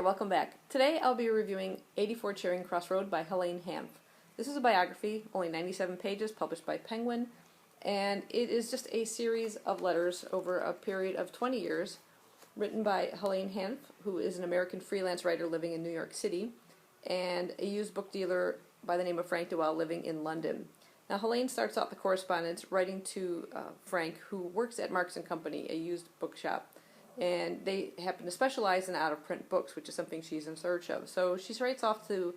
welcome back. Today I'll be reviewing 84 Charing Crossroad by Helene Hanff. This is a biography, only 97 pages, published by Penguin, and it is just a series of letters over a period of 20 years, written by Helene Hanff, who is an American freelance writer living in New York City, and a used book dealer by the name of Frank Dewell living in London. Now, Helene starts out the correspondence writing to Frank, who works at Marks & Company, a used bookshop, and they happen to specialize in out-of-print books, which is something she's in search of. So she writes off to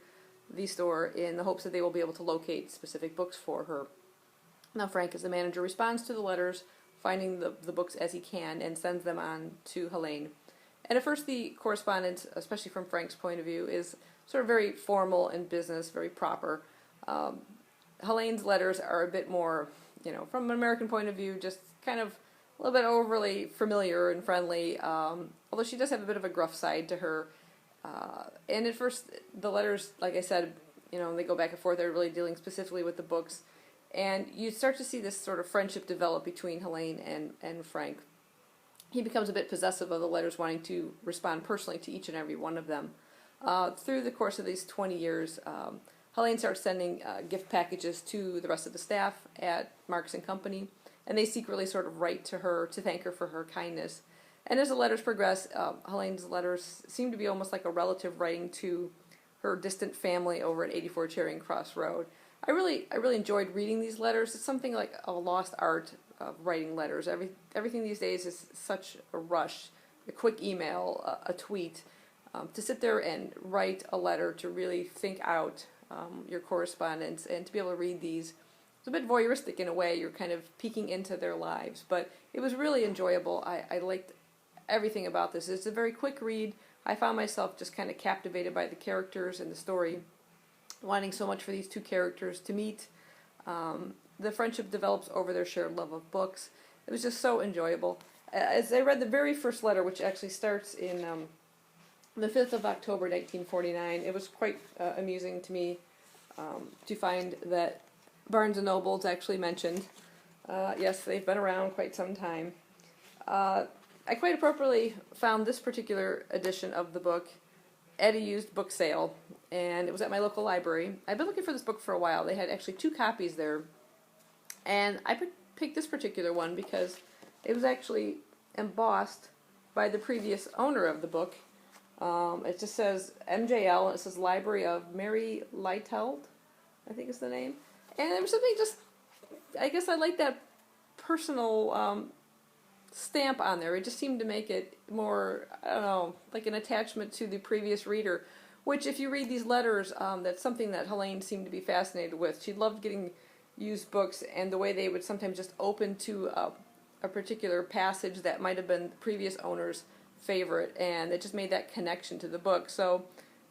the store in the hopes that they will be able to locate specific books for her. Now, Frank, as the manager, responds to the letters, finding the books as he can, and sends them on to Helene. And at first, the correspondence, especially from Frank's point of view, is sort of very formal and business, very proper. Helene's letters are a bit more, from an American point of view, just kind of a little bit overly familiar and friendly, although she does have a bit of a gruff side to her. And at first, the letters, like I said, they go back and forth. They're really dealing specifically with the books. And you start to see this sort of friendship develop between Helene and Frank. He becomes a bit possessive of the letters, wanting to respond personally to each and every one of them. Through the course of these 20 years, Helene starts sending gift packages to the rest of the staff at Marks & Company, and they secretly sort of write to her to thank her for her kindness. And as the letters progress, Helene's letters seem to be almost like a relative writing to her distant family over at 84 Charing Crossroad. I really enjoyed reading these letters. It's something like a lost art of writing letters. Everything these days is such a rush, a quick email, a tweet. To sit there and write a letter, to really think out your correspondence, and to be able to read these. It's a bit voyeuristic in a way. You're kind of peeking into their lives, but it was really enjoyable. I liked everything about this. It's a very quick read. I found myself just kind of captivated by the characters and the story, wanting so much for these two characters to meet. The friendship develops over their shared love of books. It was just so enjoyable. As I read the very first letter, which actually starts in the 5th of October, 1949, it was quite amusing to me to find that Barnes & Noble's actually mentioned. Yes, they've been around quite some time. I quite appropriately found this particular edition of the book at a used book sale, and it was at my local library. I've been looking for this book for a while. They had actually 2 copies there, and I picked this particular one because it was actually embossed by the previous owner of the book. It just says MJL, and it says Library of Mary Lyteld, I think is the name. And there was something just, I guess I like that personal stamp on there. It just seemed to make it more, I don't know, like an attachment to the previous reader, which if you read these letters, that's something that Helene seemed to be fascinated with. She loved getting used books and the way they would sometimes just open to a particular passage that might have been the previous owner's favorite, and it just made that connection to the book. So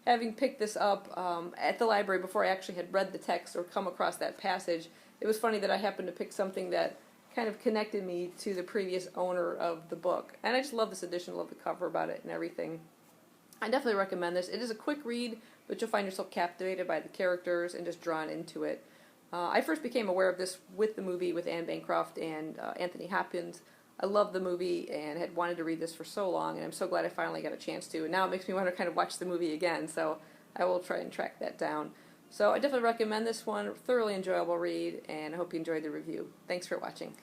having picked this up at the library before I actually had read the text or come across that passage, it was funny that I happened to pick something that kind of connected me to the previous owner of the book. And I just love this edition, love the cover about it and everything. I definitely recommend this. It is a quick read, but you'll find yourself captivated by the characters and just drawn into it. I first became aware of this with the movie with Anne Bancroft and Anthony Hopkins. I love the movie and had wanted to read this for so long, and I'm so glad I finally got a chance to. And now it makes me want to kind of watch the movie again, so I will try and track that down. So I definitely recommend this one. Thoroughly enjoyable read, and I hope you enjoyed the review. Thanks for watching.